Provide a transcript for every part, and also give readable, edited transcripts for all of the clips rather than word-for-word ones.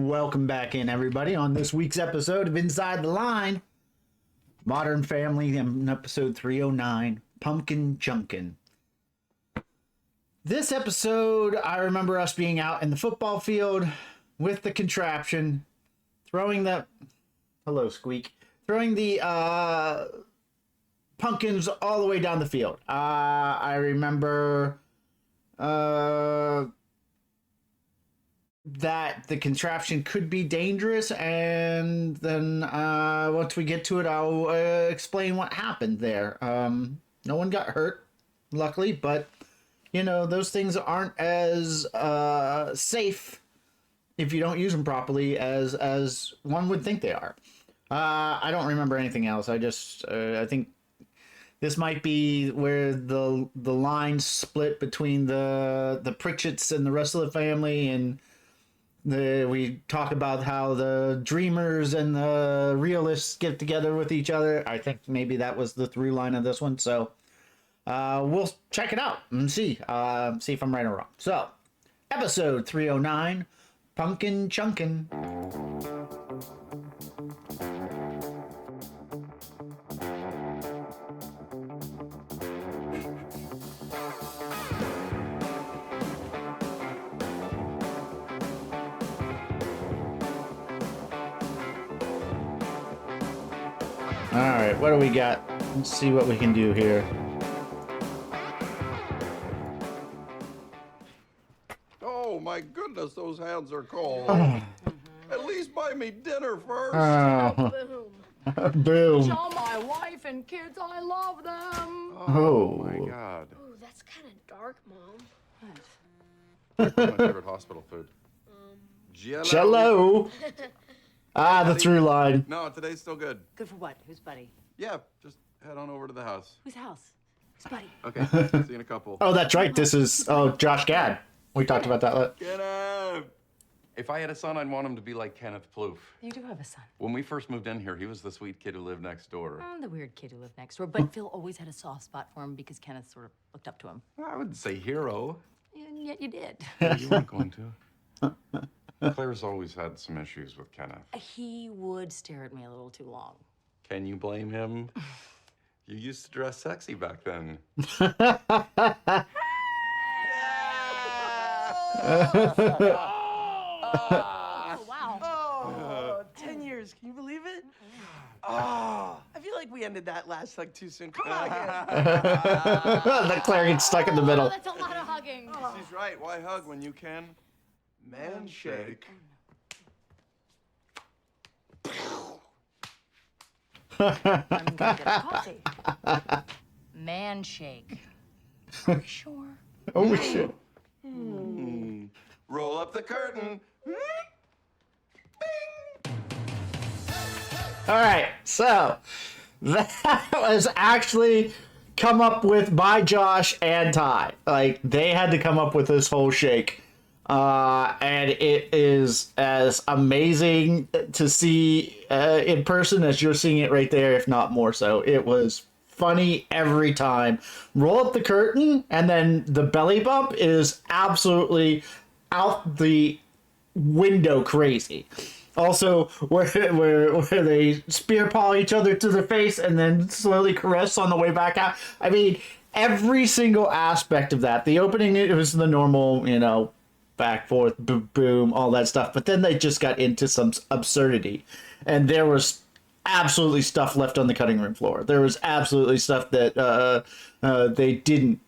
Welcome back in, everybody, on this week's episode of Inside the Line. Modern Family, in episode 309, Punkin Chunkin. This episode, I remember us being out in the football field with the contraption, throwing the... Hello, Squeak. Throwing the pumpkins all the way down the field. I remember... that the contraption could be dangerous, and then once we get to it, I'll explain what happened there. No one got hurt, luckily, but you know, those things aren't as safe if you don't use them properly as one would think they are. I don't remember anything else. I think this might be where the line split between the Pritchett's and the rest of the family, and we talk about how the dreamers and the realists get together with each other. I think maybe that was the through line of this one. So we'll check it out and see if I'm right or wrong. So, episode 309, Punkin Chunkin. Alright, what do we got? Let's see what we can do here. Oh my goodness, those hands are cold. At least buy me dinner first. Boom. Boom. Show my wife and kids I love them. Oh my God. Ooh, that's kind of dark, Mom. That's my favorite hospital food. Jello. The through line. No, today's still good. Good for what? Who's Buddy? Yeah, just head on over to the house. Whose house? Who's Buddy? Okay, see you in a couple. Oh, that's right. This is Josh Gad. We talked about that. Kenneth! If I had a son, I'd want him to be like Kenneth Plouffe. You do have a son. When we first moved in here, he was the sweet kid who lived next door. Oh, the weird kid who lived next door. But Phil always had a soft spot for him because Kenneth sort of looked up to him. I wouldn't say hero. And yet you did. You weren't going to. Claire's always had some issues with Kenneth. He would stare at me a little too long. Can you blame him? You used to dress sexy back then. Oh, wow. Oh, 10 years. Can you believe it? Oh, I feel like we ended that last like too soon. Come on again. That Claire gets stuck in the middle. Oh, that's a lot of hugging. She's right. Why hug when you can man shake? I'm gonna get a coffee. Man shake. Are we sure? Oh, shit. Roll up the curtain. All right, so that was actually come up with by Josh and Ty. Like, they had to come up with this whole shake. And it is as amazing to see in person as you're seeing it right there, if not more so. It was funny every time. Roll up the curtain, and then the belly bump is absolutely out the window crazy. Also, where they spear paw each other to the face and then slowly caress on the way back out. I mean, every single aspect of that. The opening, it was the normal, you know, back, forth, boom, boom, all that stuff. But then they just got into some absurdity. And there was absolutely stuff left on the cutting room floor. There was absolutely stuff that they didn't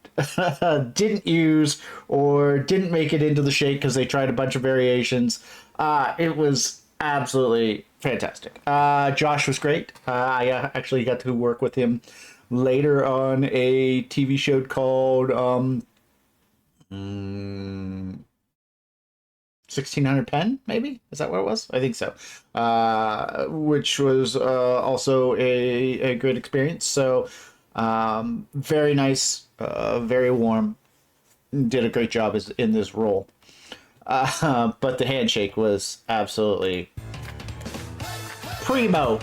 use or didn't make it into the shake because they tried a bunch of variations. It was absolutely fantastic. Josh was great. I actually got to work with him later on a TV show called 1600 Pen, maybe? Is that what it was? I think so. Which was also a good experience. So very nice, very warm. Did a great job in this role. But the handshake was absolutely primo.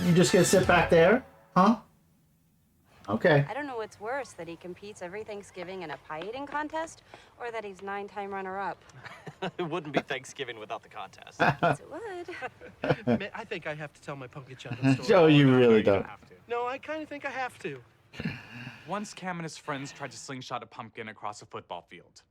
You just gonna sit back there? Huh? Okay. I don't know what gets worse, that he competes every Thanksgiving in a pie eating contest, or that he's 9-time runner-up? It wouldn't be Thanksgiving without the contest. Yes, it would. I think I have to tell my Punkin Chunkin story. Oh, you no, really you don't. have to. No, I kind of think I have to. Once Cam and his friends tried to slingshot a pumpkin across a football field.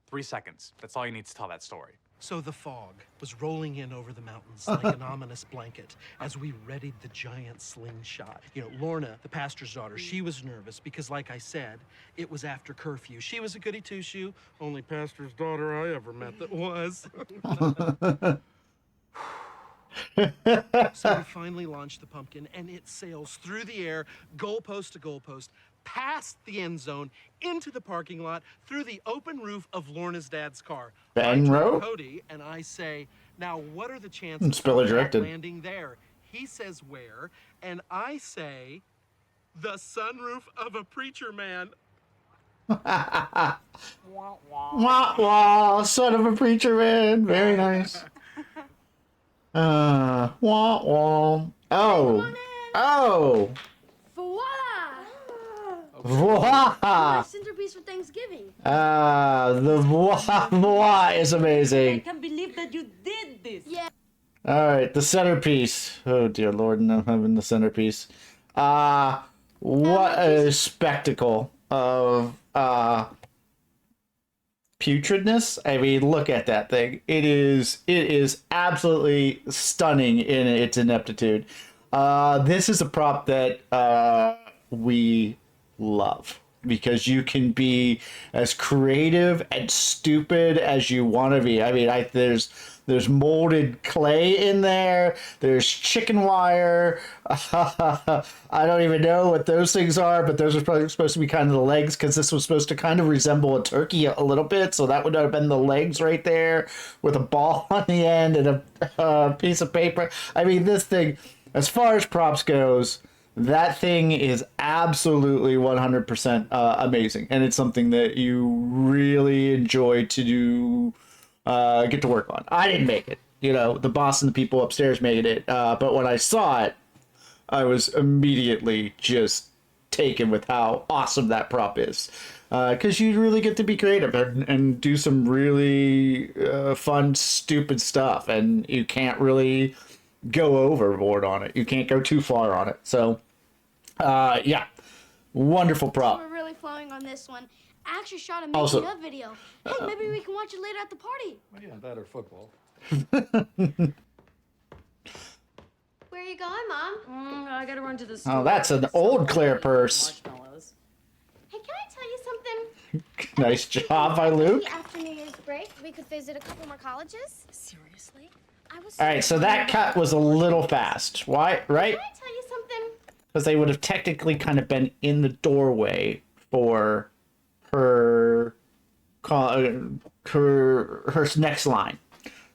3 seconds. That's all you need to tell that story. So the fog was rolling in over the mountains like an ominous blanket as we readied the giant slingshot. You know, Lorna, the pastor's daughter, she was nervous because, like I said, it was after curfew. She was a goody two-shoe, only pastor's daughter I ever met that was. So we finally launched the pumpkin, and it sails through the air, goalpost to goalpost, past the end zone, into the parking lot, through the open roof of Lorna's dad's car. Ben I turn to Rowe? Cody, and I say, now what are the chances Spiller of that directed. landing there? He says where, and I say, the sunroof of a preacher man. Wah wah, son of a preacher man. Very nice. Wah wah. Oh. Oh. Voila! My Voila. centerpiece for Thanksgiving. The voila voila is amazing. can't believe that you did this. Yeah. All right, the centerpiece. Oh dear Lord, no, having the centerpiece. What a spectacle of putridness. I mean, look at that thing. It is absolutely stunning in its ineptitude. This is a prop that we love because you can be as creative and stupid as you want to be. I mean, there's molded clay in there. There's chicken wire. I don't even know what those things are, but those are probably supposed to be kind of the legs because this was supposed to kind of resemble a turkey a little bit. So that would have been the legs right there with a ball on the end and a piece of paper. I mean, this thing, as far as props goes, that thing is absolutely 100% amazing. And it's something that you really enjoy to do. Get to work on. I didn't make it. You know, the boss and the people upstairs made it. But when I saw it, I was immediately just taken with how awesome that prop is. Because you really get to be creative and do some really fun, stupid stuff. And you can't really go overboard on it. You can't go too far on it. So, yeah. Wonderful prop. We're really flowing on this one. I actually shot a making Also- of video. Hey, maybe we can watch it later at the party. Well, yeah, that or football. Where are you going, Mom? I gotta run to the store. Oh, that's an old Claire purse. Marshmallows. Hey, can I tell you something? Nice job by Luke. Maybe after New Year's break, we could visit a couple more colleges. Seriously? I was. All right, so that cut was a little fast. Why? Right? Can I tell you something? Because they would have technically kind of been in the doorway for her next line.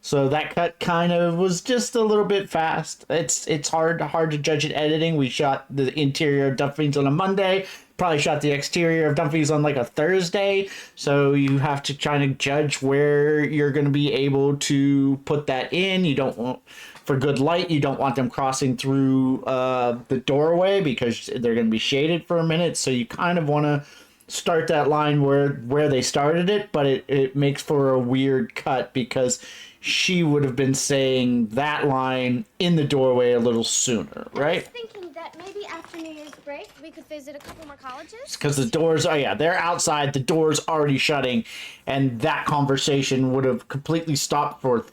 So that cut kind of was just a little bit fast. It's hard to judge in editing. We shot the interior of Duffy's on a Monday. Probably shot the exterior of Duffy's on like a Thursday. So you have to try to judge where you're going to be able to put that in. You don't want, for good light, you don't want them crossing through the doorway because they're going to be shaded for a minute. So you kind of want to start that line where they started it, but it makes for a weird cut because she would have been saying that line in the doorway a little sooner, I right? was thinking that maybe after New Year's break, we could visit a couple more colleges. Because the doors are, yeah, they're outside, the door's already shutting, and that conversation would have completely stopped for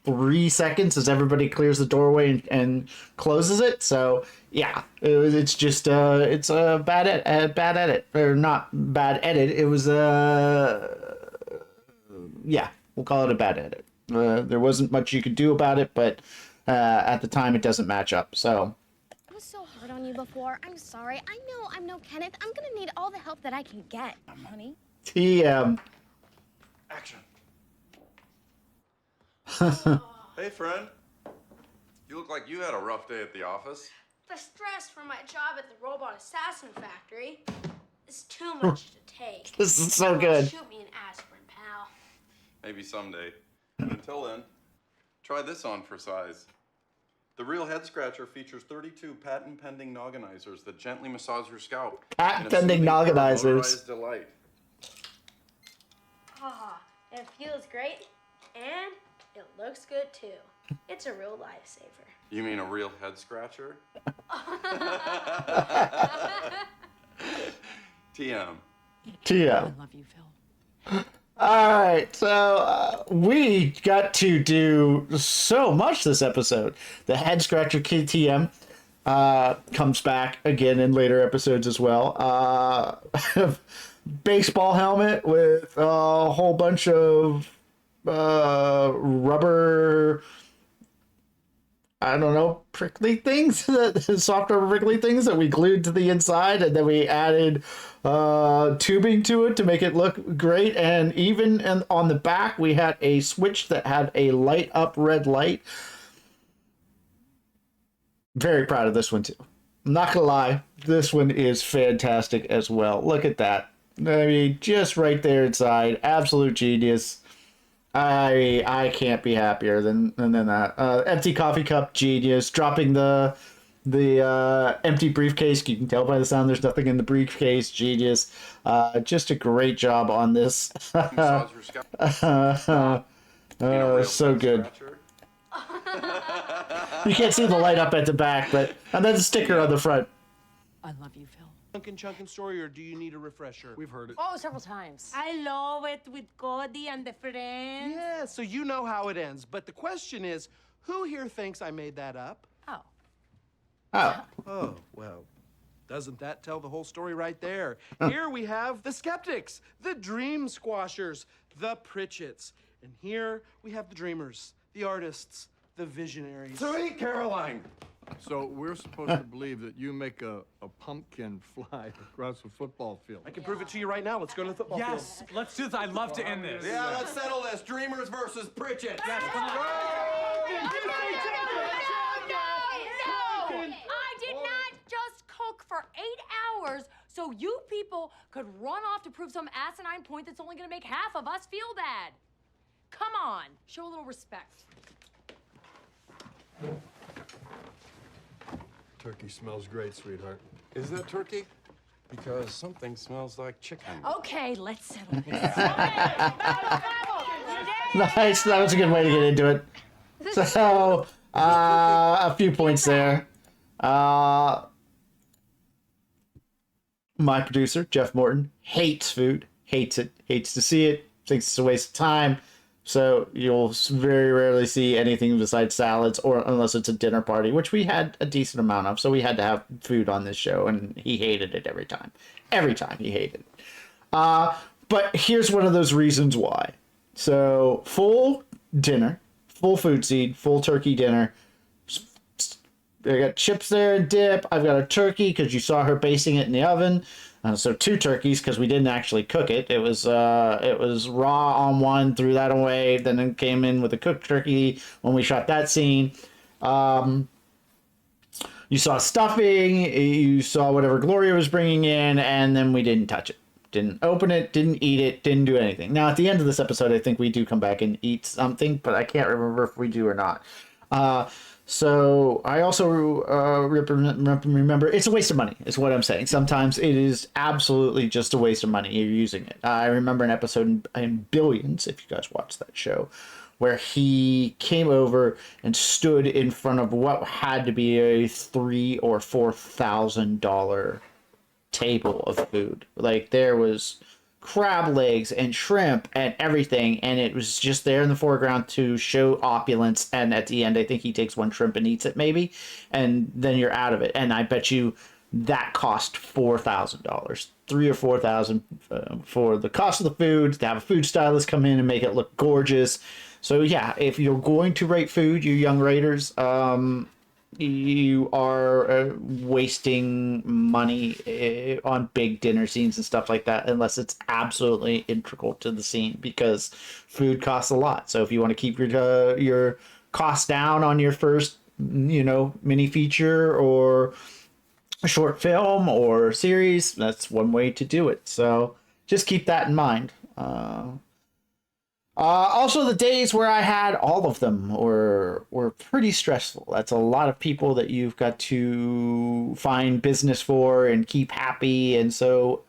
3 seconds as everybody clears the doorway and closes it. So yeah, it's just it's a bad edit, or not bad edit. It was yeah, we'll call it a bad edit. There wasn't much you could do about it, but at the time it doesn't match up. So I was so hard on you before. I'm sorry. I know I'm no Kenneth. I'm gonna need all the help that I can get, honey. he Action. Hey, friend. You look like you had a rough day at the office. The stress from my job at the robot assassin factory is too much to take. This is so good. Shoot me an aspirin, pal. Maybe someday. But until then, try this on for size. The real head scratcher features 32 patent-pending nogginizers that gently massage your scalp. Patent-pending nogginizers. Delight. Ah, it feels great, and it looks good too. It's a real lifesaver. You mean a real head scratcher? TM. TM. I love you, Phil. All right, so we got to do so much this episode. The head scratcher KTM comes back again in later episodes as well. Baseball helmet with a whole bunch of rubber, I don't know, prickly things, soft rubber prickly things that we glued to the inside, and then we added tubing to it to make it look great. And even on the back, we had a switch that had a light up red light. Very proud of this one too. I'm not gonna lie, this one is fantastic as well. Look at that. I mean, just right there inside, absolute genius. I can't be happier than that. Empty coffee cup, genius. Dropping the empty briefcase. You can tell by the sound there's nothing in the briefcase. Genius. Just a great job on this. So good. You can't see the light up at the back, but and then the sticker on the front. I love you, Phil. Punkin Chunkin story, or do you need a refresher? We've heard it. Oh, several times. I love it with Cody and the friends. Yeah, so you know how it ends. But the question is, who here thinks I made that up? Oh. Oh. Oh, well, doesn't that tell the whole story right there? Here we have the skeptics, the dream squashers, the Pritchett's. And here we have the dreamers, the artists, the visionaries. Sweet Caroline! So we're supposed to believe that you make a pumpkin fly across a football field. I can prove it to you right now. Let's go to the football field. Yes, let's do this. I'd love to end this. Yeah, let's settle this. Dreamers versus Pritchett. Yes, come on. I did not just cook for 8 hours so you people could run off to prove some asinine point that's only gonna make half of us feel bad. Come on, show a little respect. Turkey smells great, sweetheart. Is that turkey? Because something smells like chicken. Okay, let's settle this. Nice. That was a good way to get into it. So, a few points there. My producer, Jeff Morton, hates food. Hates it. Hates to see it. Thinks it's a waste of time. So you'll very rarely see anything besides salads, or unless it's a dinner party, which we had a decent amount of. So we had to have food on this show, and he hated it every time. Every time he hated it. But here's one of those reasons why. So full dinner, full food seed, full turkey dinner. I got chips there and dip. I've got a turkey because you saw her basting it in the oven. So 2 turkeys because we didn't actually cook it. It was raw on one, threw that away, then it came in with a cooked turkey when we shot that scene. You saw stuffing, you saw whatever Gloria was bringing in, and then we didn't touch it. Didn't open it, didn't eat it, didn't do anything. Now at the end of this episode, I think we do come back and eat something, but I can't remember if we do or not. So I also remember it's a waste of money is what I'm saying. Sometimes it is absolutely just a waste of money. You're using it. I remember an episode in Billions, if you guys watched that show, where he came over and stood in front of what had to be a $3,000 or $4,000 table of food. Like there was crab legs and shrimp and everything, and it was just there in the foreground to show opulence, and at the end I think he takes one shrimp and eats it maybe, and then you're out of it. And I bet you that cost $4,000, $3,000 or $4,000 for the cost of the food, to have a food stylist come in and make it look gorgeous. So yeah, if you're going to rate food, you young raters, you are wasting money on big dinner scenes and stuff like that, unless it's absolutely integral to the scene, because food costs a lot. So if you want to keep your costs down on your first, mini feature or a short film or series, that's one way to do it. So just keep that in mind. Also, the days where I had all of them were pretty stressful. That's a lot of people that you've got to find business for and keep happy, and so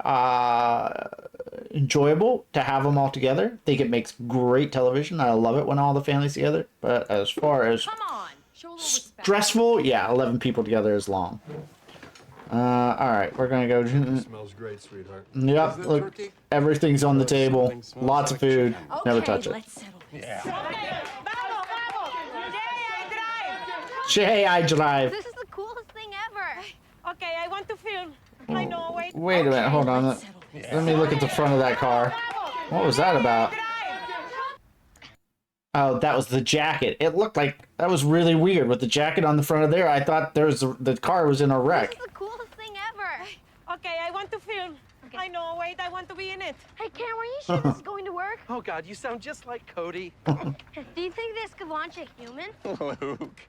enjoyable to have them all together. I think it makes great television. I love it when all the family's together. But as far as Come on, show a little respect. stressful, yeah, 11 people together is long. All right, we're gonna go. Smells great, sweetheart. Yep, Is that look, turkey? everything's on the table. Something smells Lots of like food. chicken. Never touch it. Let's settle this. Jay, I drive. This is the coolest thing ever. Okay, I want to film. I know, wait. Wait a minute, hold on. Let me look at the front of that car. What was that about? Oh, that was the jacket. It looked like that was really weird with the jacket on the front of there. I thought the car was in a wreck. This is the coolest thing ever. Okay, I want to film. I know, wait, I want to be in it. Hey, Cam, are you sure this is going to work? Oh, God, you sound just like Cody. Do you think this could launch a human? Luke,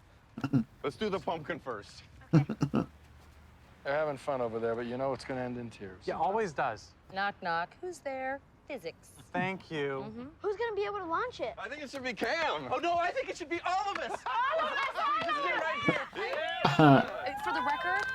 let's do the pumpkin first. They're having fun over there, but you know it's gonna end in tears. Yeah, always does. Knock, knock. Who's there? Physics. Thank you. Who's gonna be able to launch it? I think it should be Cam. Oh, no, I think it should be all of us. For the record,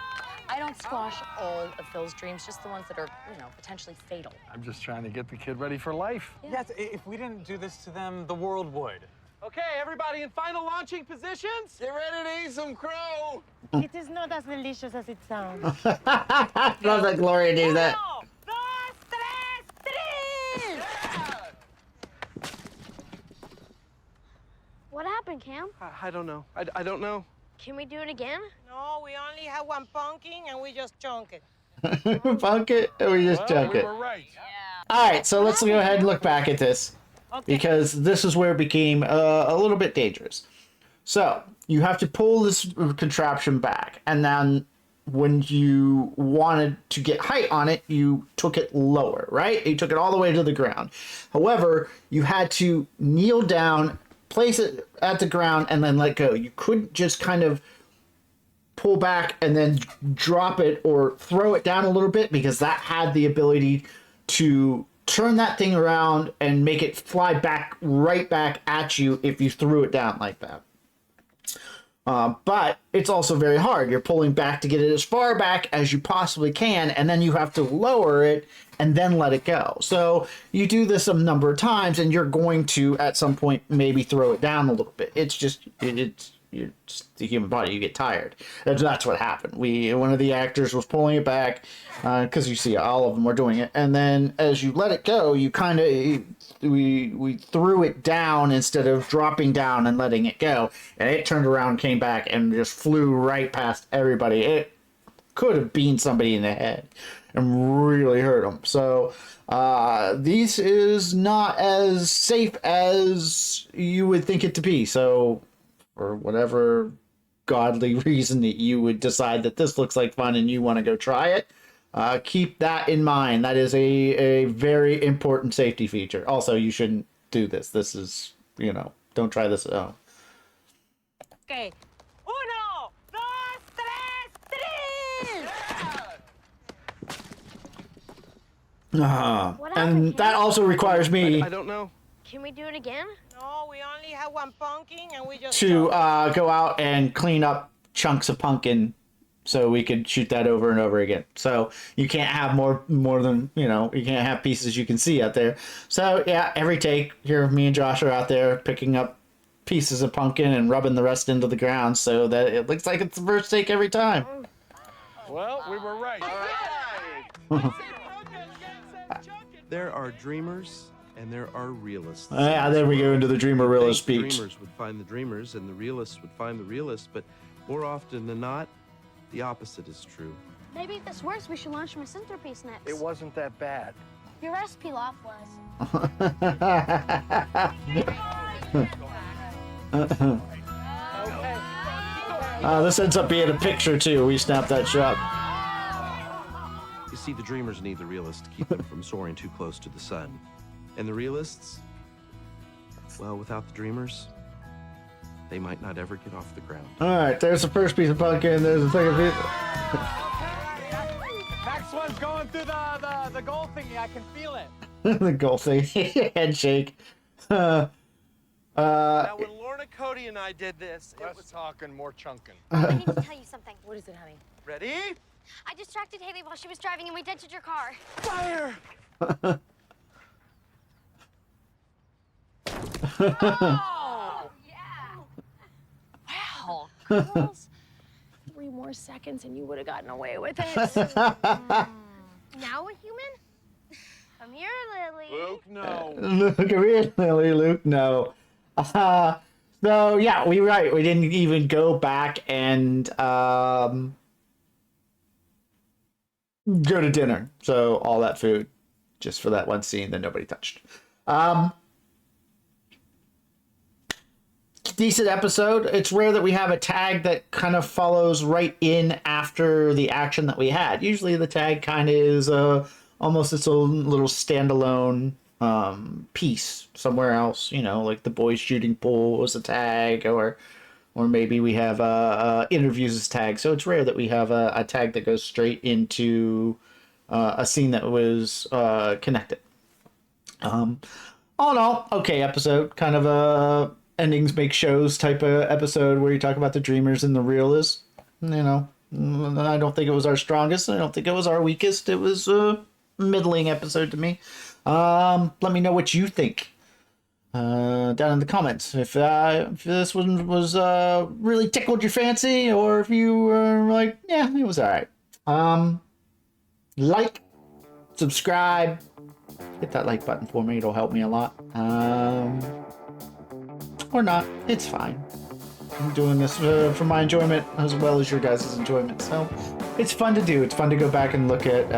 I don't squash all of Phil's dreams, just the ones that are, potentially fatal. I'm just trying to get the kid ready for life. Yes, if we didn't do this to them, the world would. Okay, everybody in final launching positions? Get ready to eat some crow. It is not as delicious as it sounds. Love that Gloria do that. Uno, dos, tres, tres! What happened, Cam? I don't know. I don't know. Can we do it again? No, we only have one pumpkin and we just chunk it. Punk it, and we just chunk We it. were right. All right, so let's go ahead and look back at this. Because this is where it became a little bit dangerous. So you have to pull this contraption back, and then when you wanted to get height on it, you took it lower, right? You took it all the way to the ground. However, you had to kneel down, place it at the ground, and then let go. You couldn't just kind of pull back and then drop it or throw it down a little bit, because that had the ability to turn that thing around and make it fly back right back at you if you threw it down like that. But it's also very hard. You're pulling back to get it as far back as you possibly can, and then you have to lower it and then let it go. So you do this a number of times, and you're going to, at some point, maybe throw it down a little bit. It's just, it's the human body. You get tired. That's what happened. One of the actors was pulling it back, because you see all of them were doing it, and then as you let it go, you kind of we threw it down instead of dropping down and letting it go, and it turned around, came back, and just flew right past everybody. It could have beamed somebody in the head and really hurt them. So this is not as safe as you would think it to be. So for whatever godly reason that you would decide that this looks like fun and you want to go try it, keep that in mind. That is a very important safety feature. Also, you shouldn't do this. This is, don't try this at home. Okay. Uno, dos, tres, tres! And that also requires me I don't know. Can we do it again? No, we only have one pumpkin and we just to go out and clean up chunks of pumpkin so we could shoot that over and over again. So you can't have more than, you can't have pieces you can see out there. So yeah, every take here, me and Josh are out there picking up pieces of pumpkin and rubbing the rest into the ground so that it looks like it's the first take every time. Well, we were right. There are dreamers and there are realists. Yeah, there we go into the dreamer realist The speech. dreamers would find the dreamers and the realists would find the realists, but more often than not, the opposite is true. Maybe if this works, we should launch my centerpiece next. It wasn't that bad. Your recipe pilaf was. This ends up being a picture too. We snapped that shot. You see, the dreamers need the realists to keep them from soaring too close to the sun. And the realists, well, without the dreamers, they might not ever get off the ground. All right, there's the first piece of pumpkin. There's the second piece. Next one's going through the gold thingy. I can feel it. The goal thing. Head shake. Now, when Lorna, Cody, and I did this, it was talking, more chunking. I need to tell you something. What is it, honey? ready. I distracted Haley while she was driving and we dented your car. Fire! Oh, yeah. Wow. Girls, 3 more seconds and you would have gotten away with it. Now a human? Come here, Lily. Luke, no. Luke, come here, Lily. Luke, no. So yeah, we didn't even go back and go to dinner. So all that food just for that one scene that nobody touched. Decent episode. It's rare that we have a tag that kind of follows right in after the action that we had. Usually the tag kind of is almost its own little standalone piece somewhere else, you know, like the boys shooting pool was a tag, or maybe we have interviews as tag. So it's rare that we have a tag that goes straight into a scene that was connected. All in all, okay episode. Kind of a endings make shows type of episode where you talk about the dreamers and the realists. You know, I don't think it was our strongest. I don't think it was our weakest. It was a middling episode to me. Let me know what you think down in the comments. If this one was really tickled your fancy, or if you were like, yeah, it was all right. Like, subscribe, hit that like button for me. It'll help me a lot. Or not, it's fine. I'm doing this for my enjoyment as well as your guys' enjoyment. So it's fun to do. It's fun to go back and look at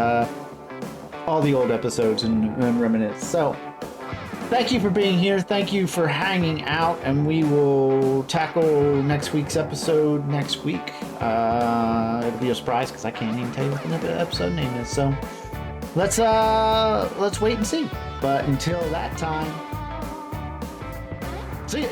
all the old episodes and reminisce. So thank you for being here. Thank you for hanging out, and we will tackle next week's episode next week. It'll be a surprise because I can't even tell you what the episode name is. So let's wait and see. But until that time, see ya.